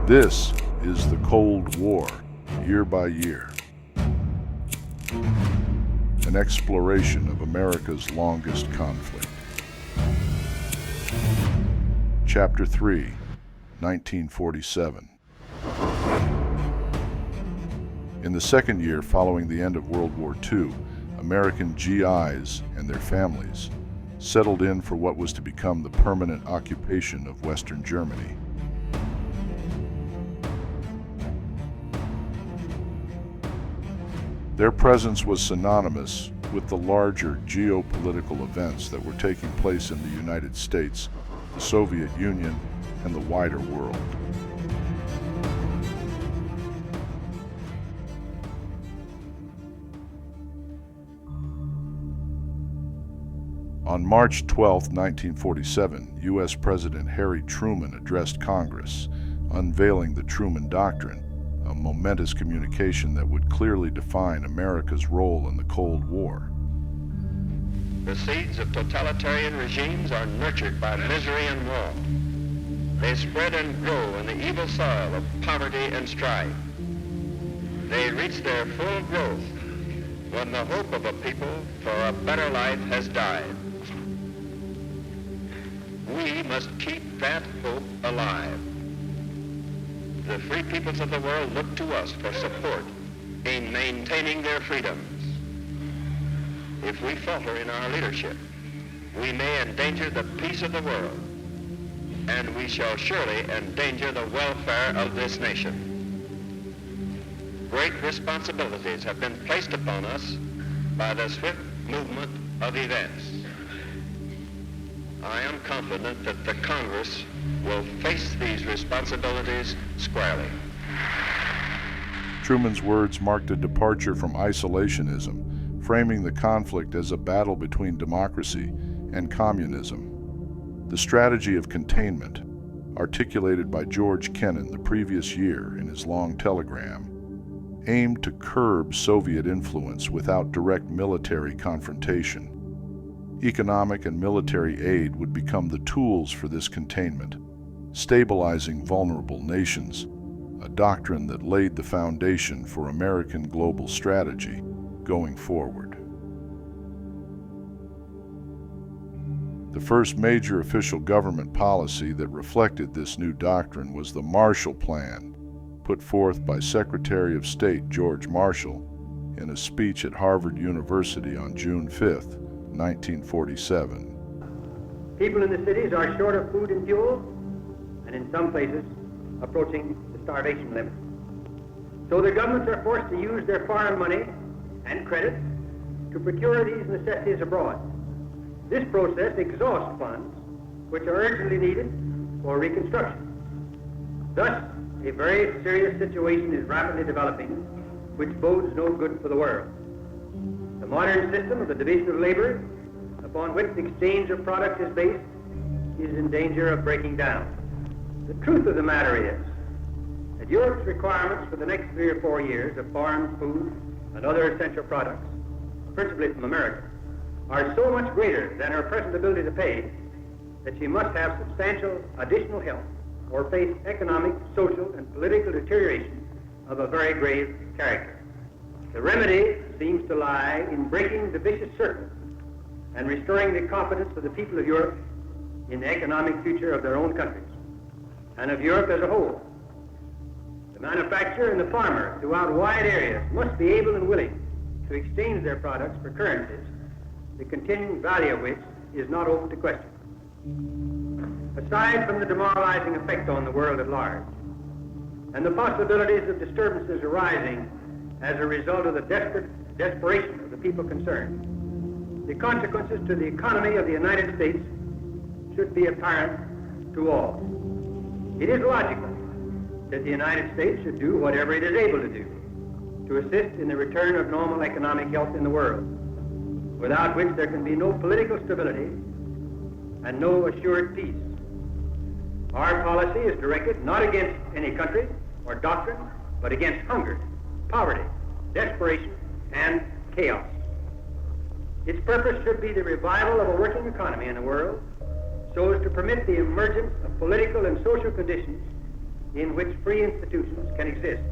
This is the Cold War, year by year. An exploration of America's longest conflict. Chapter 3, 1947. In the second year following the end of World War II, American GIs and their families settled in for what was to become the permanent occupation of Western Germany. Their presence was synonymous with the larger geopolitical events that were taking place in the United States, the Soviet Union, and the wider world. On March 12, 1947, U.S. President Harry Truman addressed Congress, unveiling the Truman Doctrine, a momentous communication that would clearly define America's role in the Cold War. The seeds of totalitarian regimes are nurtured by misery and war. They spread and grow in the evil soil of poverty and strife. They reach their full growth when the hope of a people for a better life has died. We must keep that hope alive. The free peoples of the world look to us for support in maintaining their freedoms. If we falter in our leadership, we may endanger the peace of the world, and we shall surely endanger the welfare of this nation. Great responsibilities have been placed upon us by the swift movement of events. I am confident that the Congress will face these responsibilities squarely. Truman's words marked a departure from isolationism, framing the conflict as a battle between democracy and communism. The strategy of containment, articulated by George Kennan the previous year in his long telegram, aimed to curb Soviet influence without direct military confrontation. Economic and military aid would become the tools for this containment, stabilizing vulnerable nations, a doctrine that laid the foundation for American global strategy going forward. The first major official government policy that reflected this new doctrine was the Marshall Plan, put forth by Secretary of State George Marshall in a speech at Harvard University on June 5th, 1947. People in the cities are short of food and fuel, and in some places approaching the starvation limit. So the governments are forced to use their foreign money and credit to procure these necessities abroad. This process exhausts funds which are urgently needed for reconstruction. Thus, a very serious situation is rapidly developing, which bodes no good for the world. The modern system of the division of labor, upon which the exchange of products is based, is in danger of breaking down. The truth of the matter is that Europe's requirements for the next 3 or 4 years of foreign food and other essential products, principally from America, are so much greater than her present ability to pay that she must have substantial additional help or face economic, social, and political deterioration of a very grave character. The remedy seems to lie in breaking the vicious circle and restoring the confidence of the people of Europe in the economic future of their own countries and of Europe as a whole. The manufacturer and the farmer throughout wide areas must be able and willing to exchange their products for currencies, the continuing value of which is not open to question. Aside from the demoralizing effect on the world at large and the possibilities of disturbances arising as a result of the desperation of the people concerned, the consequences to the economy of the United States should be apparent to all. It is logical that the United States should do whatever it is able to do to assist in the return of normal economic health in the world, without which there can be no political stability and no assured peace. Our policy is directed not against any country or doctrine, but against hunger, poverty, desperation, and chaos. Its purpose should be the revival of a working economy in the world so as to permit the emergence of political and social conditions in which free institutions can exist.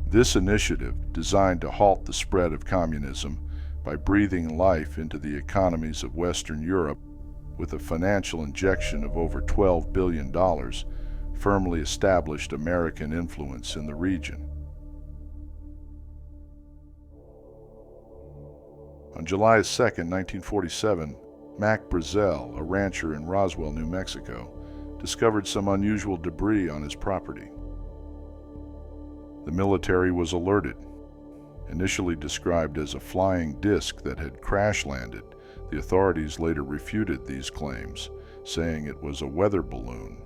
This initiative, designed to halt the spread of communism by breathing life into the economies of Western Europe with a financial injection of over $12 billion, firmly established American influence in the region. On July 2, 1947, Mac Brazel, a rancher in Roswell, New Mexico, discovered some unusual debris on his property. The military was alerted. Initially described as a flying disc that had crash-landed, the authorities later refuted these claims, saying it was a weather balloon.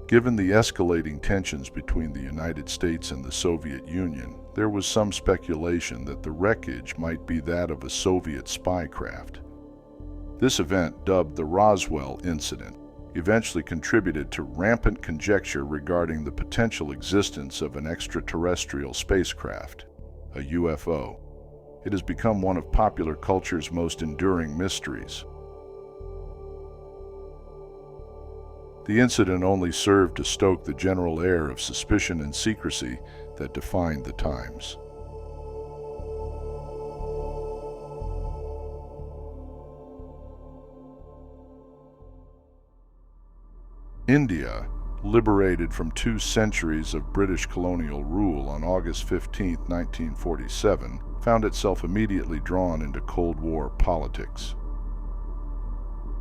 Given the escalating tensions between the United States and the Soviet Union, there was some speculation that the wreckage might be that of a Soviet spy craft. This event, dubbed the Roswell Incident, eventually contributed to rampant conjecture regarding the potential existence of an extraterrestrial spacecraft, a UFO. It has become one of popular culture's most enduring mysteries. The incident only served to stoke the general air of suspicion and secrecy that defined the times. India, liberated from 2 centuries of British colonial rule on August 15, 1947, found itself immediately drawn into Cold War politics.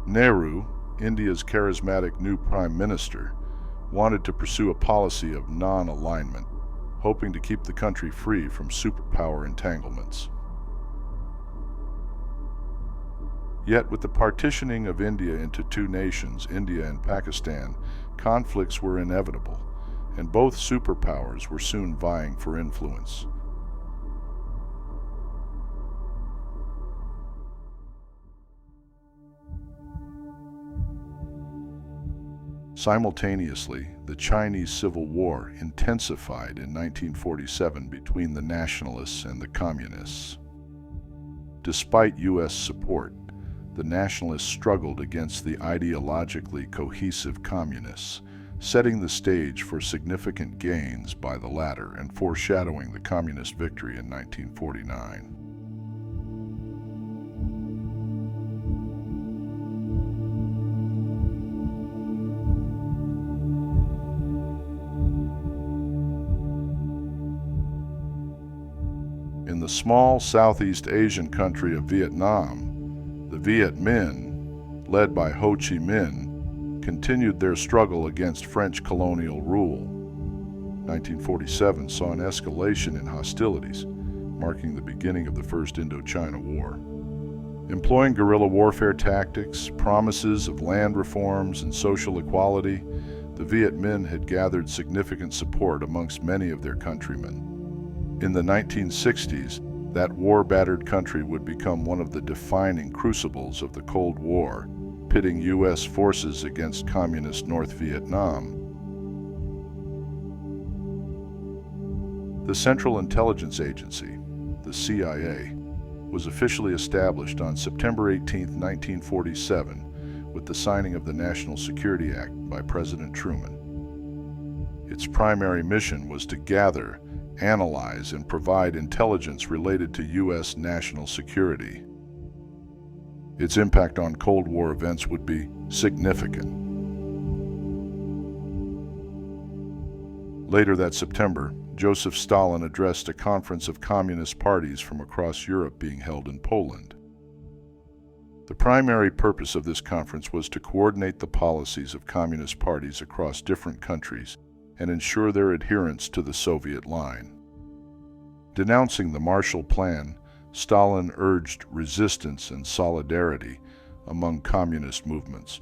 Nehru, India's charismatic new prime minister, wanted to pursue a policy of non-alignment, hoping to keep the country free from superpower entanglements. Yet with the partitioning of India into 2 nations, India and Pakistan, conflicts were inevitable, and both superpowers were soon vying for influence. Simultaneously, the Chinese Civil War intensified in 1947 between the nationalists and the communists. Despite U.S. support, the nationalists struggled against the ideologically cohesive communists, setting the stage for significant gains by the latter and foreshadowing the communist victory in 1949. In the small Southeast Asian country of Vietnam, the Viet Minh, led by Ho Chi Minh, continued their struggle against French colonial rule. 1947 saw an escalation in hostilities, marking the beginning of the First Indochina War. Employing guerrilla warfare tactics, promises of land reforms, and social equality, the Viet Minh had gathered significant support amongst many of their countrymen. In the 1960s, that war-battered country would become one of the defining crucibles of the Cold War, pitting U.S. forces against communist North Vietnam. The Central Intelligence Agency, the CIA, was officially established on September 18, 1947, with the signing of the National Security Act by President Truman. Its primary mission was to gather, analyze, and provide intelligence related to U.S. national security. Its impact on Cold War events would be significant. Later that September, Joseph Stalin addressed a conference of communist parties from across Europe being held in Poland. The primary purpose of this conference was to coordinate the policies of communist parties across different countries and ensure their adherence to the Soviet line. Denouncing the Marshall Plan, Stalin urged resistance and solidarity among communist movements,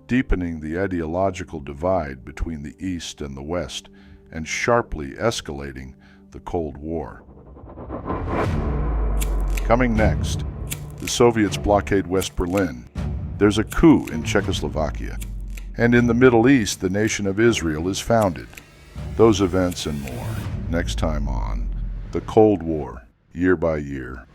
deepening the ideological divide between the East and the West and sharply escalating the Cold War. Coming next, the Soviets blockade West Berlin. There's a coup in Czechoslovakia. And in the Middle East, the nation of Israel is founded. Those events and more, next time on The Cold War, Year by Year.